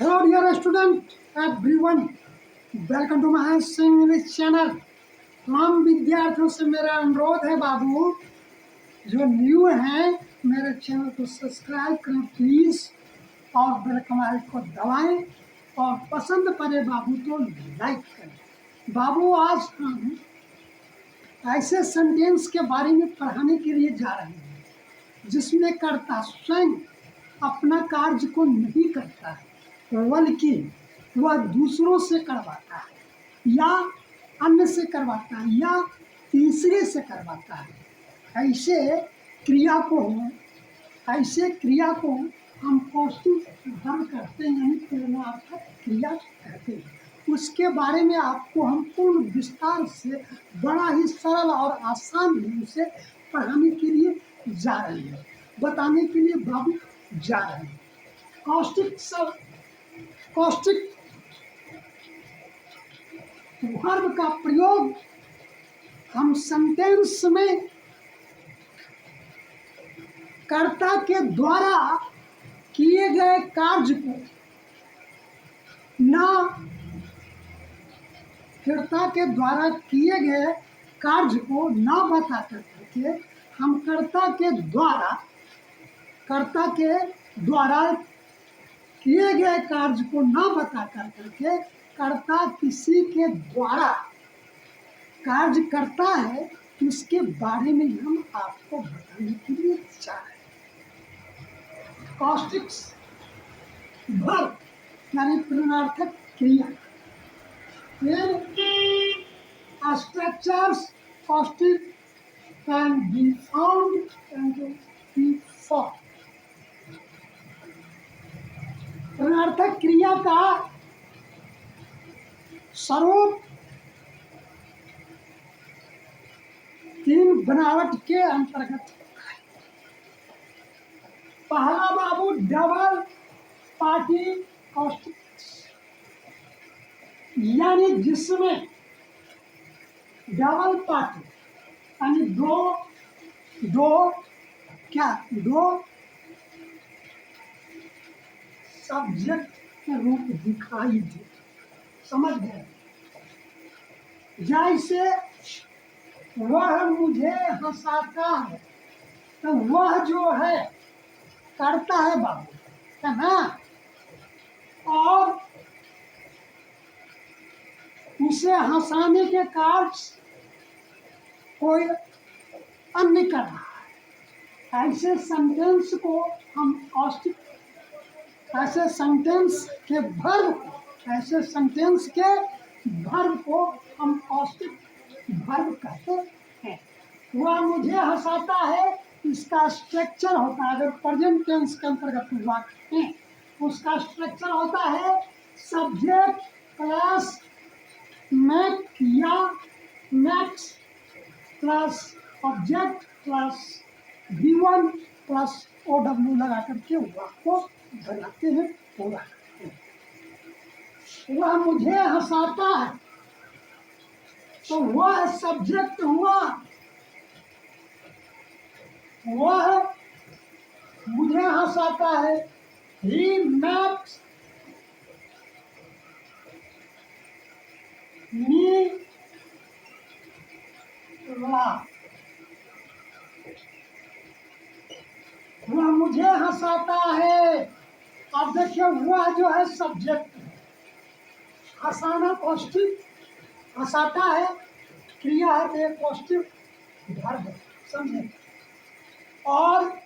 Hello dear student everyone, welcome to my English channel. तमाम विद्यार्थियों से मेरा अनुरोध है बाबू, जो न्यू हैं मेरे चैनल को सब्सक्राइब करें प्लीज़, और बेल आइकन को दबाएं, और पसंद पड़े बाबू तो लाइक करें। बाबू आज हम ऐसे सेंटेंस के बारे में पढ़ाने के लिए जा रहे हैं जिसमें कर्ता स्वयं अपना कार्य को नहीं करता है, बल्कि वह दूसरों से करवाता है या अन्य से करवाता है या तीसरे से करवाता है। ऐसे क्रिया को हम कौशिक वर्ब कहते हैं, यानी प्रेरणार्थक क्रिया कहते हैं। उसके बारे में आपको हम पूर्ण विस्तार से बड़ा ही सरल और आसान ढंग से पढ़ाने के लिए जा रहे हैं, बताने के लिए बाबू जा रहे हैं। कौशिक वर्ब का प्रयोग हम सेंटेंस में कर्ता के द्वारा किए गए कार्य को ना बता करके हम कर्ता के द्वारा किए गए कार्य को ना बता करके कर्ता किसी के द्वारा कार्य करता है, उसके बारे में हम आपको बताने के लिए जा रहे हैं। कौशिक वर्ब यानी प्रेरणार्थक क्रिया। Structures caustic can be found and be formed। प्रेरणार्थक क्रिया का स्वरूप तीन बनावट के अंतर्गत है। पहला बाबू डबल पार्टी कॉस्टिक, यानी जिसमें डबल पार्टी यानी दो सब्जेक्ट के रूप दिखाई दे। समझ गए? जैसे वह मुझे हंसाता है, तो वह जो है करता है बाबू, है ना, और उसे हंसाने के कार्य कोई अन्य कर रहा है। ऐसे सेंटेंस को हम कौशिक, ऐसे सेंटेंस के वर्ब को हम कौशिक वर्ब कहते हैं। वह मुझे हंसाता है, इसका स्ट्रक्चर होता है, अगर प्रेजेंट टेंस के अंतर्गत वाक्य है, उसका स्ट्रक्चर होता है सब्जेक्ट प्लस मेक या makes plus object plus V1 plus OW लगा करके वाक्य को बनाते हैं, पूरा करते हैं। वह मुझे हंसाता है, तो वह सब्जेक्ट हुआ, वह मुझे हंसाता है, ही मेक्स मी लाफ। वह मुझे हंसाता है। अब देखिए, वह जो है सब्जेक्ट, हंसाना कौशिक, हंसाता है क्रिया है, तो एक कौशिक वर्ब है, समझे। और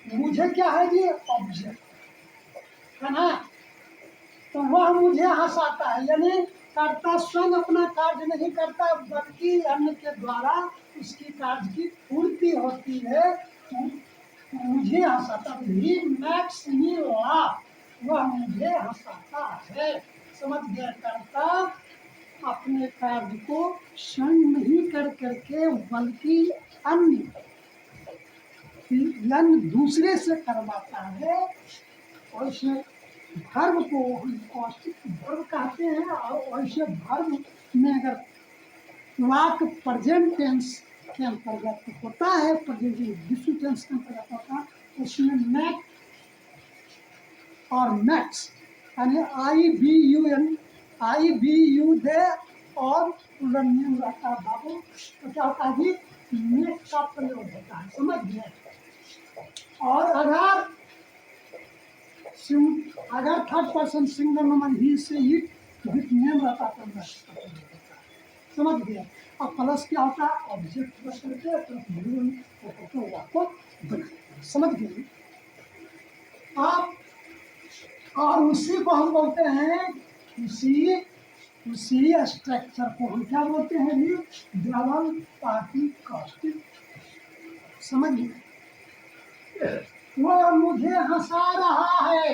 मुझे क्या है जी, ऑब्जेक्ट है ना। तो वह मुझे हंसाता है, यानी कर्ता स्वयं अपना कार्य नहीं करता, बल्कि अन्य के द्वारा उसकी कार्य की पूर्ति होती है। मुझे हंसाता है, ही मेक्स मी लाफ, वह मुझे हंसाता है। समझ गया? कर्ता अपने कार्य को स्वयं नहीं कर करके बल्कि अन्य दूसरे से करवाता है। और इसे वर्ब को हम कौशिक वर्ब कहते हैं। और ऐसे वर्ब में अगर वाक्य प्रेजेंट टेंस के अंतर्गत होता है, प्रेजेंट टेंस के अंतर्गत होता है, उसमें मैक और मैक्स यानी आई बी यू दे और पुनर्नियम रहता है बाबू, तो क्या होता है जी, नेट का प्रयोग होता है, समझ गए। और अगर थर्ड पर्सन सिंगल नंबर ही से इट विथ नेम रहता तो नेक्स्ट का प्रयोग होता है, समझ गए। और प्लस क्या होता है, ऑब्जेक्ट प्लस करके तो आपको समझ गए आप। और उसी को हम बोलते हैं, उसी स्ट्रक्चर को हम क्या बोलते हैं जी, डबल पार्टी कास्टिक, समझ गए। वह मुझे हंसा रहा है,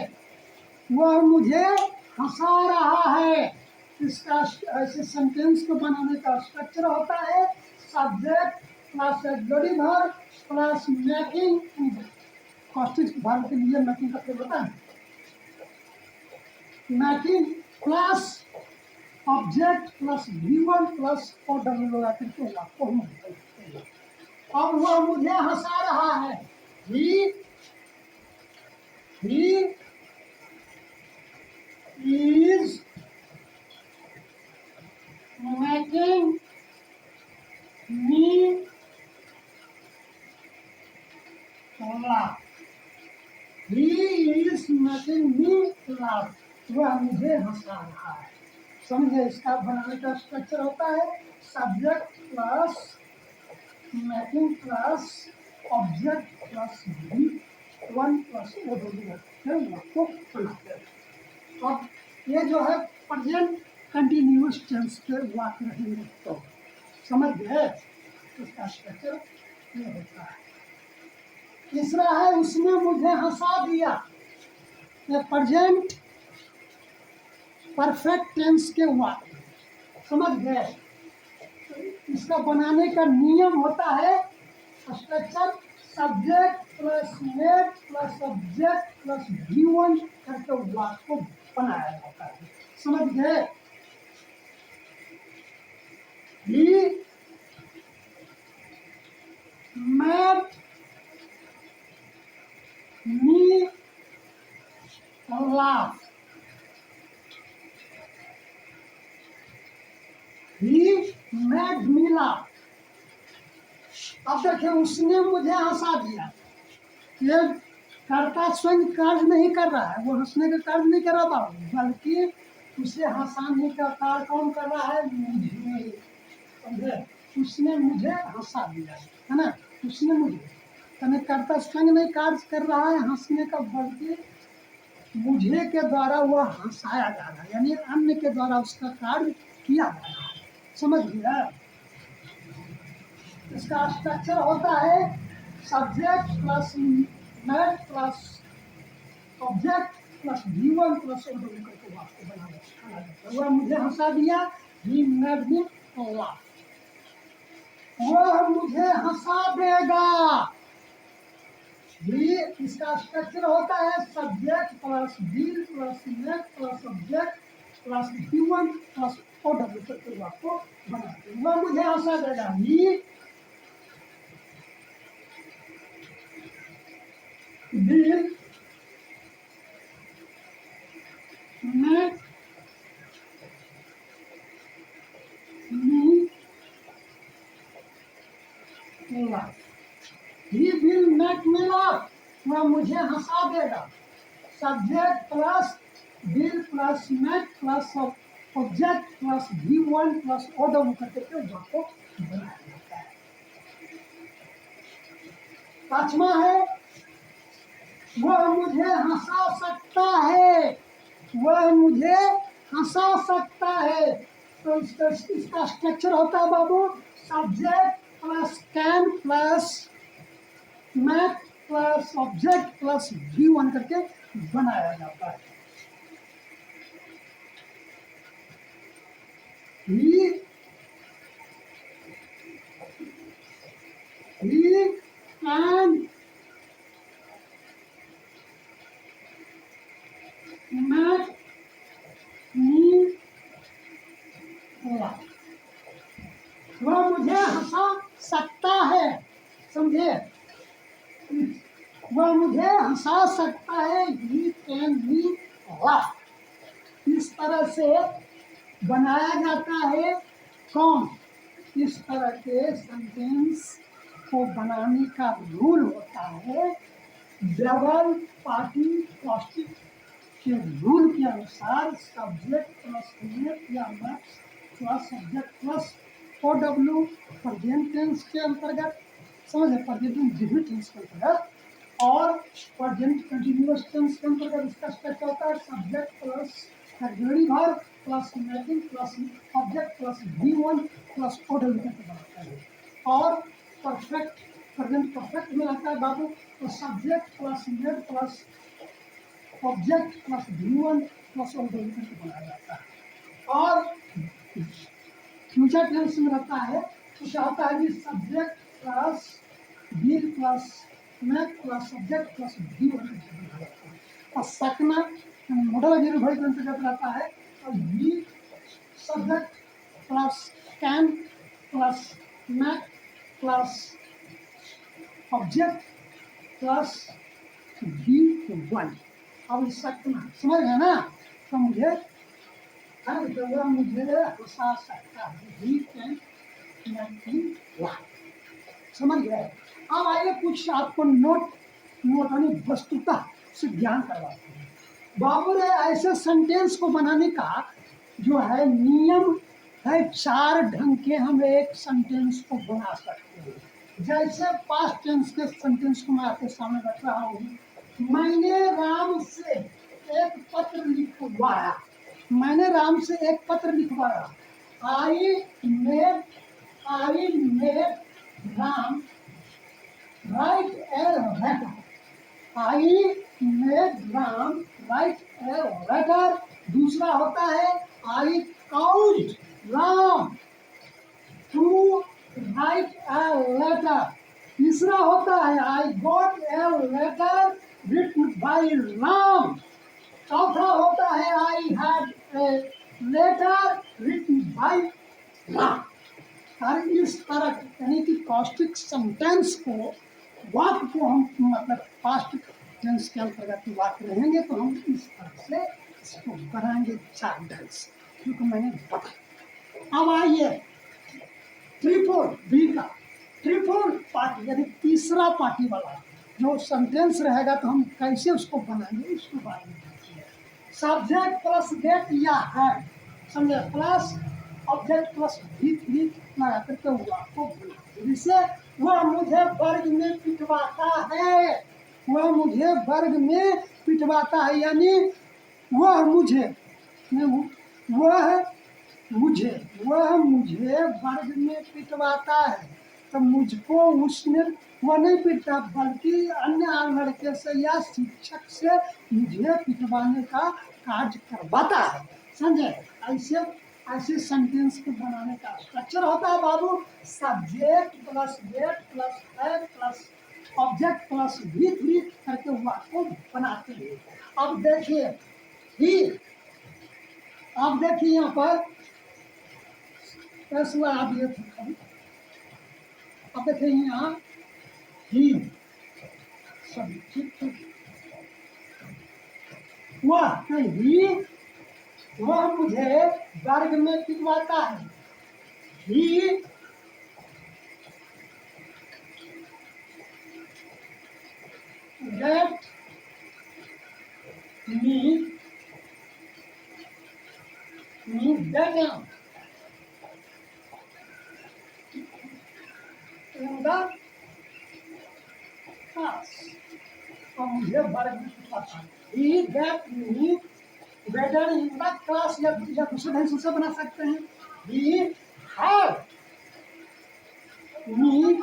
वह मुझे हंसा रहा है, इसका ऐसे सेंटेंस को बनाने का स्ट्रक्चर होता है subject plus body verb plus making, caustic verb के लिए मेकिंग का प्रयोग होता है, making plus object plus V1 plus order लगा करके आपको हम बोलते हैं। अब वह मुझे हंसा रहा है, he is making me laugh, he is making me laugh, वह मुझे हंसा रहा है, समझे। इसका बनाने का स्ट्रक्चर होता है subject plus making plus object plus V1 plus आपको बनाते हैं। अब ये जो है प्रेजेंट कंटिन्यूअस टेंस के वाक्य रहेंगे, तो समझ गए, इसका स्ट्रक्चर ये होता है। तीसरा है उसने मुझे हंसा दिया, ये प्रेजेंट परफेक्ट टेंस के वाक्य, समझ गए। इसका बनाने का नियम होता है structure subject plus made plus object plus V1 करके वाक्य को बनाया जाता है, समझ गए। He made me laugh, he made me laugh. अब देखिए उसने मुझे हंसा दिया, ये कर्ता स्वयं कार्य नहीं कर रहा है, वो हंसने का कार्य नहीं कर रहा, बल्कि उसे हंसाने का कार्य कौन कर रहा है, मुझे, समझे। उसने मुझे हंसा दिया है ना, उसने मुझे, यानी कर्ता स्वयं नहीं कार्य कर रहा है हंसने का, बल्कि मुझे के द्वारा वह हंसाया जा रहा है, यानी अन्य के द्वारा उसका कार्य किया जा रहा है, समझ गया। इसका स्ट्रक्चर होता है subject plus mad plus object plus V1 plus order करके आपको बनाना। वह मुझे हंसा दिया, ही मेड मी लाफ, वह मुझे हंसा देगा, ही, इसका स्ट्रक्चर होता है subject plus V plus mad plus object plus V1 plus order करके आपको बनाते। वह मुझे हंसा देगा, ही will make me laugh, he will make me laugh, वह मुझे हंसा देगा, subject plus will plus make plus object plus V1 plus order करके आपको बनाया जाता है। पांचवा है वह मुझे हंसा सकता है, वह मुझे हंसा सकता है, तो इसका स्ट्रक्चर होता है बाबू subject plus can plus make plus object plus V1 करके बनाया जाता है। he can make me laugh, वह मुझे हंसा सकता है, समझे। वह मुझे हंसा सकता है, he can be laugh, इस तरह से बनाया जाता है। कौन? इस तरह के सेंटेंस को बनाने का रूल होता है डबल पार्टी कॉस्टिक के रूल के अनुसार सब्जेक्ट प्लस नेट या makes plus subject plus OW present tense के अंतर्गत, समझे, प्रेजेंट इंडिफिनिट टेंस के अंतर्गत, और प्रेजेंट कंटिन्यूअस टेंस के अंतर्गत इसका स्ट्रक्चर होता है subject plus auxiliary verb plus making plus object plus V1 plus OW करके बनता है। और परफेक्ट प्रेजेंट परफेक्ट में आता है बाबू तो subject plus net plus object plus V1 plus OW करके बनाया जाता है। और फ्यूचर टेंस में रहता है तो क्या होता है कि subject plus be plus make plus subject plus V1 करके बनाया जाता है। और सकना मॉडल अगर वर्ब के अंतर्गत रहता है तो be subject plus can plus make plus object plus V1। अब सकना समझ गए ना? तो मुझे हंसा सकता है, he can make me laugh. समझ गए? अब आइए कुछ आपको नोट यानी वस्तुतः से ज्ञान करवाते हैं। बाबू रे ऐसे सेंटेंस को बनाने का जो है नियम है, 4 ढंग के हम एक सेंटेंस को बना सकते हैं। जैसे पास्ट टेंस के सेंटेंस को मैं आपके सामने रख रहा हूँ, मैंने राम से एक पत्र लिखवाया। मैंने राम से एक पत्र लिखवाया। I made Ram write a letter. I made Ram write a letter. दूसरा होता है I caused Ram to write a letter. तीसरा होता है I got a letter written by Ram. चौथा होता है I had a letter written by Ram. और इस तरह यानी कि कॉस्टिक सेंटेंस को वाक्य को हम मतलब पास्ट टेंस के अंतर्गत वाक्य रहेंगे तो हम इस तरह से इसको बनाएंगे 4 ढंग से, क्योंकि मैंने बताया। अब आइए ट्रिपल बी का ट्रिपल पार्टी यानी तीसरा पार्टी वाला जो सेंटेंस रहेगा तो हम कैसे उसको बनाएंगे उसके बारे में देखिए। सब्जेक्ट प्लस गेट या है, समझे, प्लस ऑब्जेक्ट प्लस भी लगा करके हुआ को बनाते, जिसे वह मुझे वर्ग में पिटवाता है। वह मुझे वर्ग में पिटवाता है यानी वह मुझे वह मुझे वर्ग में पिटवाता है। तो मुझको उसने वह नहीं पिटता बल्कि अन्य लड़के से या शिक्षक से मुझे पिटवाने का कार्य करवाता है। समझे? ऐसे सेंटेंस को बनाने का स्ट्रक्चर होता है बाबू सब्जेक्ट प्लस गेट प्लस है प्लस ऑब्जेक्ट प्लस भी करके वाक्य बनाते हैं। अब देखिए यहाँ पर फैसला आप ये अब देखिए यहाँ ही सब ठीक वह मुझे वर्ग में पिटवाता है। He get me beaten in the class। और मुझे वर्ग में पिटवाता है। He get me better in the class या दूसरे ढंग से बना सकते हैं He had me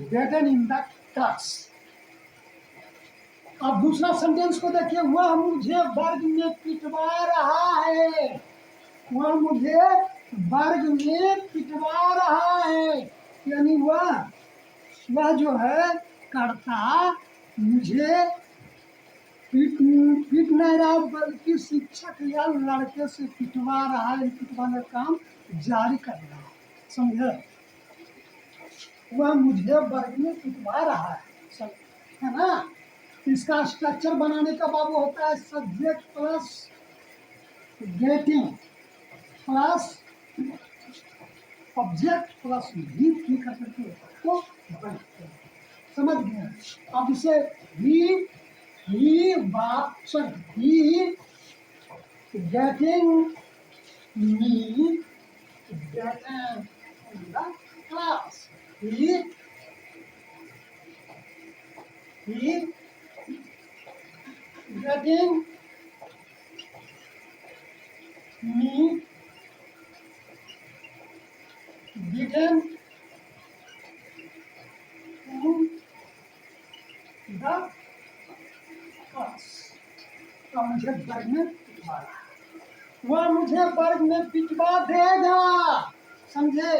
better in the class। अब दूसरा सेंटेंस को देखिए वह मुझे वर्ग में पिटवा रहा है। वह मुझे वर्ग में पिटवा रहा है यानी वह जो है कर्ता मुझे पीट नहीं रहा बल्कि शिक्षक या लड़के से पिटवा रहा है। पिटवाने का काम जारी कर रहा है। समझे? वह मुझे वर्ग में पिटवा रहा है ना। इसका स्ट्रक्चर बनाने का बाबू होता है subject plus getting plus object plus read की कर सकते हो तो बनते हैं। समझ गए? अब इसे ही getting me getting in the class. He getting me getting in the class. तो मुझे वर्ग में पिटवा रहा है। वह मुझे वर्ग में पिटवा देगा। समझे?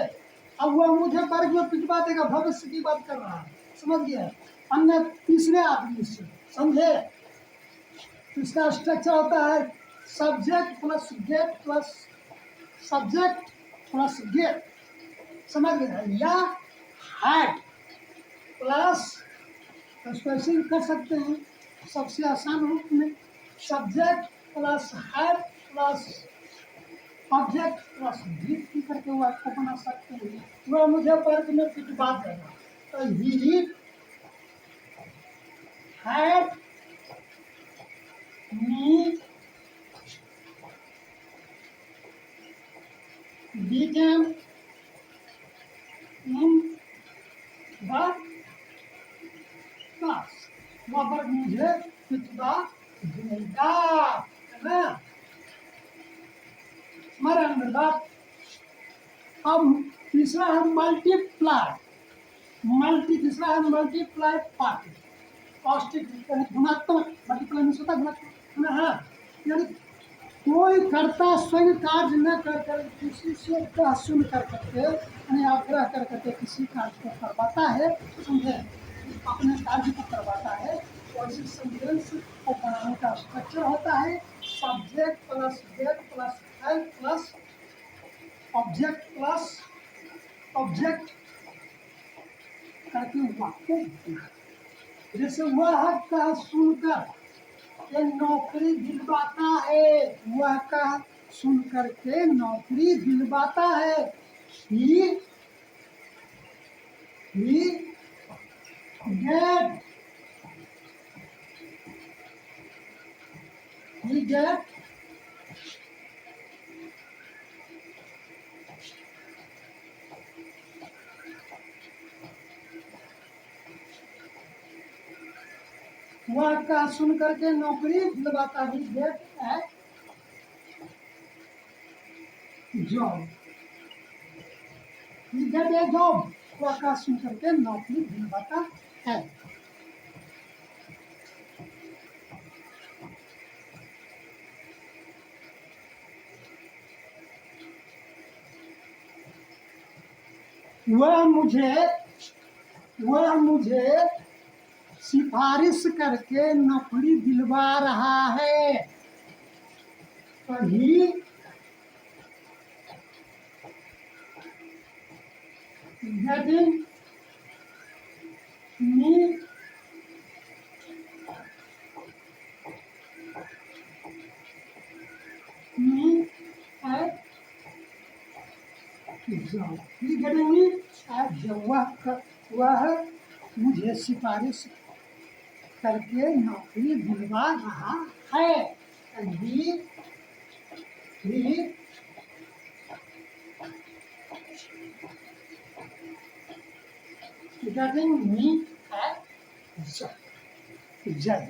अब वह मुझे वर्ग में पिटवा देगा, भविष्य की बात कर रहा है। समझ गया? अन्य तीसरे आदमी से। समझे? इसका स्ट्रक्चर होता है subject plus get plus subject plus get. समझ गए? या हैड प्लस, इसको ऐसे भी कर सकते हैं सबसे आसान रूप में, subject plus had plus object plus get की करके वो आपको बना सकते हैं। वह मुझे वर्ग में पिटवा देगा। तो he had me beaten in the class. वह वर्ग मुझे पिटवा देगा, है ना? हमारे अंदर बात। अब तीसरा है मल्टीप्लाई। तीसरा है मल्टीप्लाई पार्टी पॉजिटिव गुणात्मक। मल्टीप्लाई में होता गुणात्मक है, यानी कोई कर्ता स्वयं कार्य न कर कर किसी से सुन कर करके यानी आग्रह कर करके किसी कार्य को करवाता है। समझे? अपने कार्य को करवाता है। वैसे सेंटेंस को बनाने का स्ट्रक्चर होता है subject plus get plus help plus object करके वाक्य। जैसे वह कह सुनकर के नौकरी दिलवाता है। वह कह सुन करके नौकरी दिलवाता है। ही गेट वह का सुन करके नौकरी दिलवाता ही गेट है जॉब। गेट ए जॉब। वह का सुन करके नौकरी दिलवाता है। वह मुझे सिफारिश करके नौकरी दिलवा रहा है। तो ही getting me at job। He getting me at job। वह मुझे सिफारिश करके नौकरी दिलवा रहा है। he getting me at job।